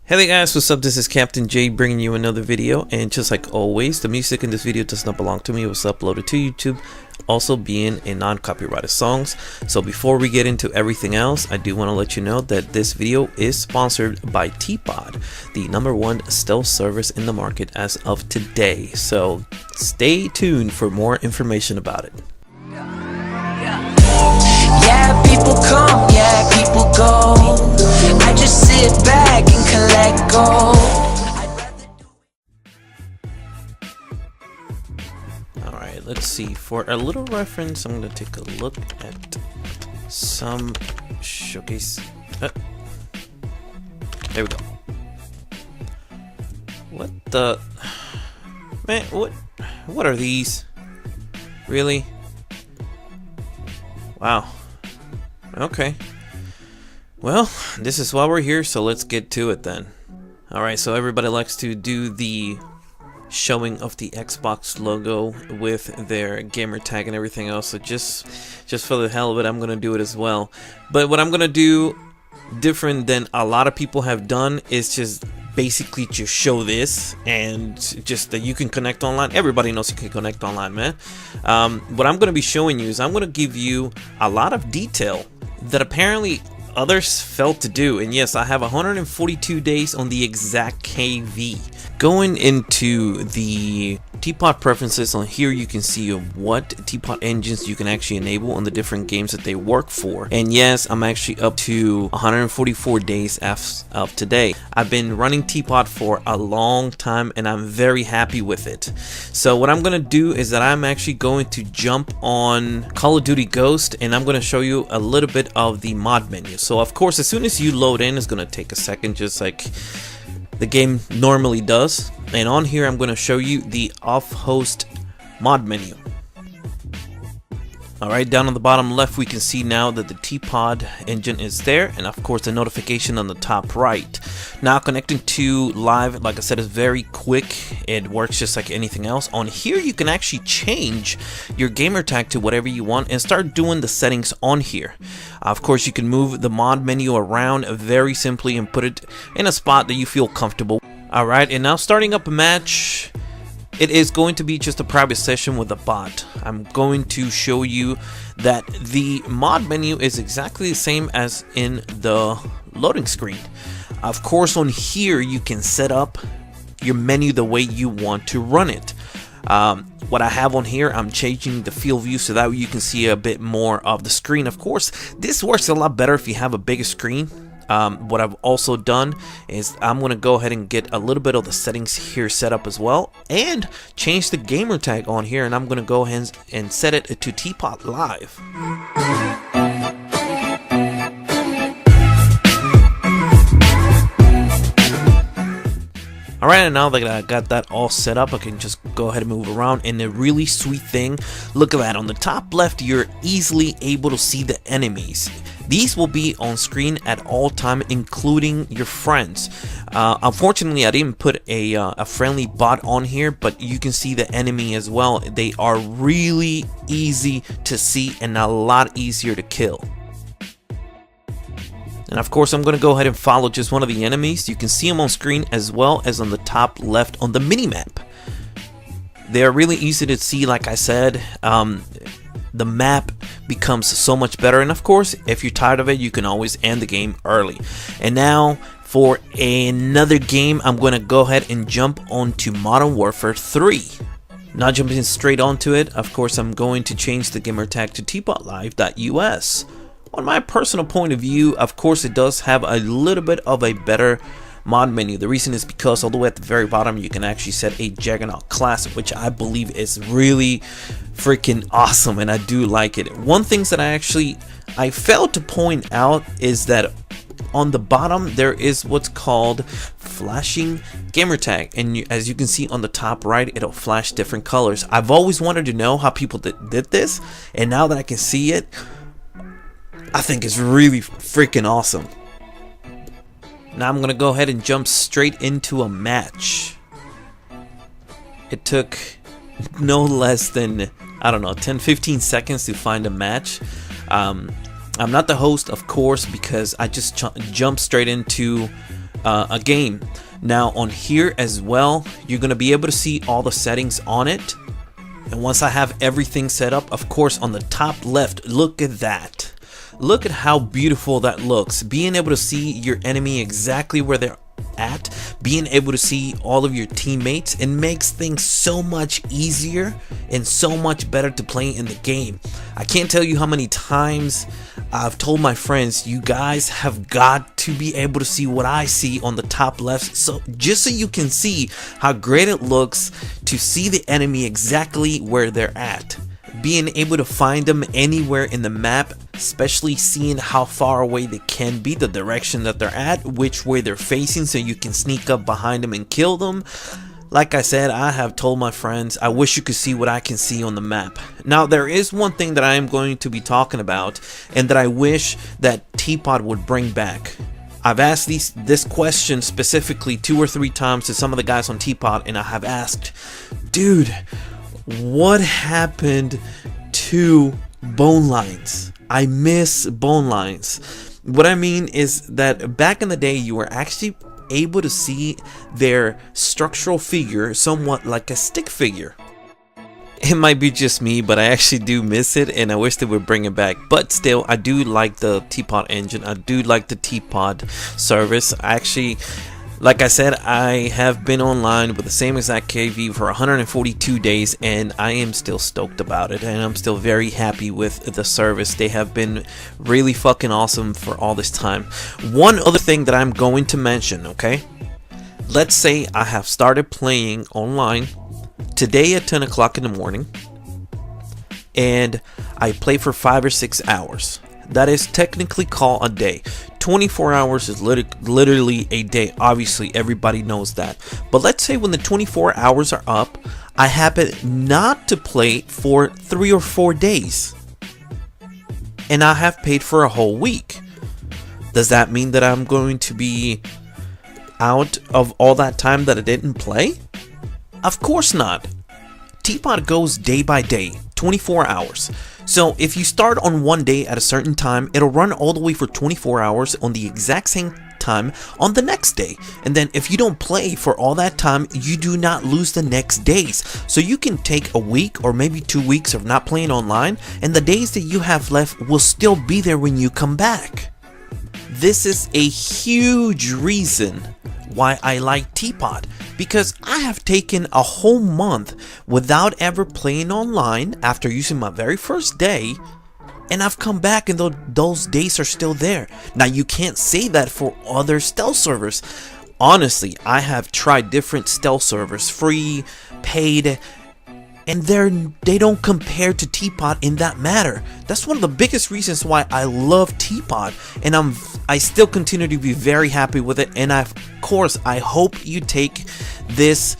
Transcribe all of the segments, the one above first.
Hey there guys, what's up? This is Captain J bringing you another video, and just like always, the music in this video does not belong to me. It was uploaded to YouTube, also being a non-copyrighted songs. So before we get into everything else, I do want to let you know that this video is sponsored by Teapot, the #1 stealth service in the market as of today. So stay tuned for more information about it. Yeah, people come, yeah, people go. I just sit back and collect gold. Alright, let's see. For a little reference, I'm going to take a look at some showcase. There we go. What the... Man, what are these? Really? Wow. Okay. Well, this is why we're here, so let's get to it then. Alright, so everybody likes to do the showing of the Xbox logo with their gamer tag and everything else, so just for the hell of it, I'm gonna do it as well. But what I'm gonna do different than a lot of people have done is just basically just show this and just that you can connect online. Everybody knows you can connect online, man. What I'm going to be showing you is I'm going to give you a lot of detail that apparently others failed to do. And yes, I have 142 days on the exact KV. Going into the Teapot preferences, on here you can see what Teapot engines you can actually enable on the different games that they work for. And yes, I'm actually up to 144 days as of today. I've been running Teapot for a long time and I'm very happy with it. So what I'm going to do is that I'm actually going to jump on Call of Duty Ghost, and I'm going to show you a little bit of the mod menu. So of course, as soon as you load in, it's going to take a second, just like the game normally does. And on here I'm going to show you the off-host mod menu. Alright, down on the bottom left we can see now that the Teapot engine is there, and of course the notification on the top right. Now connecting to live, like I said, is very quick. It works just like anything else. On here you can actually change your gamer tag to whatever you want and start doing the settings on here. Of course you can move the mod menu around very simply and put it in a spot that you feel comfortable. Alright, and now starting up a match, it is going to be just a private session with a bot. I'm going to show you that the mod menu is exactly the same as in the loading screen. Of course, on here you can set up your menu the way you want to run it. What I have on here, I'm changing the field view so that you can see a bit more of the screen. Of course, this works a lot better if you have a bigger screen. What I've also done is I'm going to go ahead and get a little bit of the settings here set up as well, and change the gamer tag on here, and I'm going to go ahead and set it to Teapot Live. Alright, and now that I got that all set up, I can just go ahead and move around. And the really sweet thing, look at that, on the top left you're easily able to see the enemies. These will be on screen at all time, including your friends. Unfortunately, I didn't put a friendly bot on here, but you can see the enemy as well. They are really easy to see and a lot easier to kill. And of course, I'm going to go ahead and follow just one of the enemies. You can see them on screen as well as on the top left on the mini-map. They're really easy to see, like I said. The map becomes so much better, and of course, if you're tired of it, you can always end the game early. And now for another game, I'm going to go ahead and jump onto Modern Warfare 3. Not jumping straight onto it, of course, I'm going to change the gamer tag to teapotlive.us. On my personal point of view, of course, it does have a little bit of a better mod menu. The reason is because all the way at the very bottom you can actually set a Juggernaut class, which I believe is really freaking awesome, and I do like it. One thing that I failed to point out is that on the bottom there is what's called flashing gamertag, and as you can see on the top right, it'll flash different colors. I've always wanted to know how people did this, and now that I can see it, I think it's really freaking awesome. Now I'm gonna go ahead and jump straight into a match. It took no less than, I don't know, 10-15 seconds to find a match. I'm not the host, of course, because I just jumped straight into a game. Now on here as well, you're gonna be able to see all the settings on it. And once I have everything set up, of course, on the top left, look at that. Look at how beautiful that looks. Being able to see your enemy exactly where they're at, being able to see all of your teammates, it makes things so much easier and so much better to play in the game. I can't tell you how many times I've told my friends, you guys have got to be able to see what I see on the top left, so just so you can see how great it looks to see the enemy exactly where they're at. Being able to find them anywhere in the map, especially seeing how far away they can be, the direction that they're at, which way they're facing, so you can sneak up behind them and kill them. Like I said, I have told my friends, I wish you could see what I can see on the map. Now, there is one thing that I am going to be talking about, and that I wish that Teapot would bring back. I've asked this question specifically 2 or 3 times to some of the guys on Teapot, and I have asked, dude, what happened to bone lines? I miss bone lines. What I mean is that back in the day, you were actually able to see their structural figure somewhat like a stick figure. It might be just me, but I actually do miss it, and I wish they would bring it back. But still, I do like the Teapot engine. I do like the Teapot service. Actually, like I said, I have been online with the same exact KV for 142 days, and I am still stoked about it, and I'm still very happy with the service. They have been really fucking awesome for all this time. One other thing that I'm going to mention, okay? Let's say I have started playing online today at 10 o'clock in the morning, and I play for 5 or 6 hours. That is technically called a day. 24 hours is literally a day. Obviously, everybody knows that. But let's say when the 24 hours are up, I happen not to play for 3 or 4 days, and I have paid for a whole week. Does that mean that I'm going to be out of all that time that I didn't play? Of course not. Teapot goes day by day, 24 hours. So if you start on one day at a certain time, it'll run all the way for 24 hours on the exact same time on the next day. And then if you don't play for all that time, you do not lose the next days. So you can take a week or maybe 2 weeks of not playing online, and the days that you have left will still be there when you come back. This is a huge reason why I like Teapot, because I have taken a whole month without ever playing online after using my very first day, and I've come back and those days are still there. Now, you can't say that for other stealth servers. Honestly, I have tried different stealth servers, free, paid, and they don't compare to Teapot in that matter. That's one of the biggest reasons why I love Teapot, and I still continue to be very happy with it. And of course, I hope you take this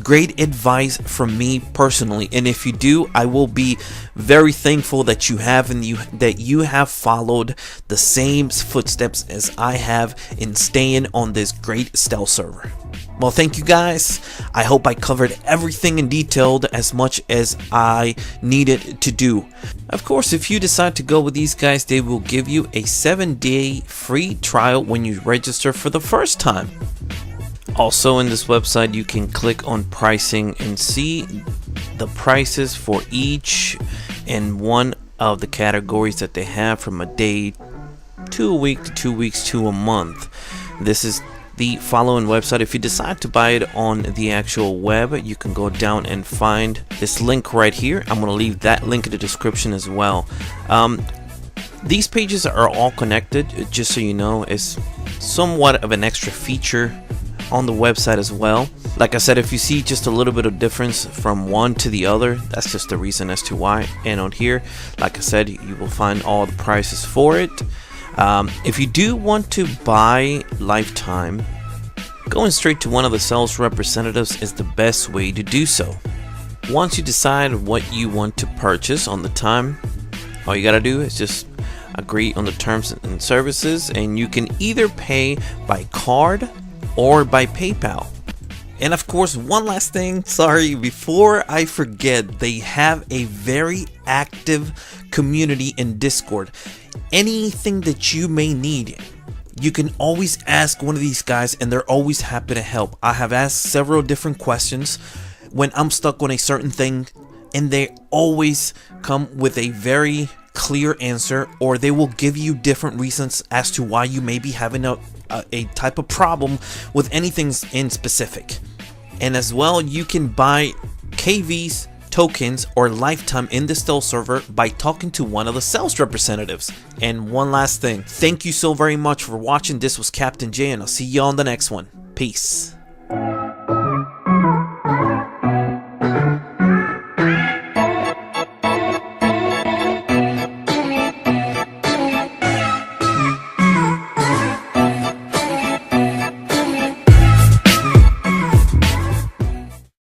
great advice from me personally, and if you do, I will be very thankful that you have, and that you have followed the same footsteps as I have in staying on this great stealth server. Well, thank you guys. I hope I covered everything in detail as much as I needed to do. Of course, if you decide to go with these guys, they will give you a 7-day free trial when you register for the first time. Also, in this website, you can click on pricing and see the prices for each and one of the categories that they have, from a day to a week to 2 weeks to a month. This is the following website. If you decide to buy it on the actual web, you can go down and find this link right here. I'm going to leave that link in the description as well. These pages are all connected, just so you know. It's somewhat of an extra feature on the website as well. Like I said, if you see just a little bit of difference from one to the other, that's just the reason as to why. And on here, like I said, you will find all the prices for it. If you do want to buy lifetime, going straight to one of the sales representatives is the best way to do so. Once you decide what you want to purchase on the time, all you gotta do is just agree on the terms and services, and you can either pay by card or by PayPal. And of course, one last thing, sorry, before I forget, they have a very active community in Discord. Anything that you may need, you can always ask one of these guys and they're always happy to help. I have asked several different questions when I'm stuck on a certain thing, and they always come with a very clear answer, or they will give you different reasons as to why you may be having a type of problem with anything in specific. And as well, you can buy KVs, tokens, or lifetime in the stealth server by talking to one of the sales representatives. And one last thing, thank you so very much for watching. This was Captain J, and I'll see you on the next one. Peace.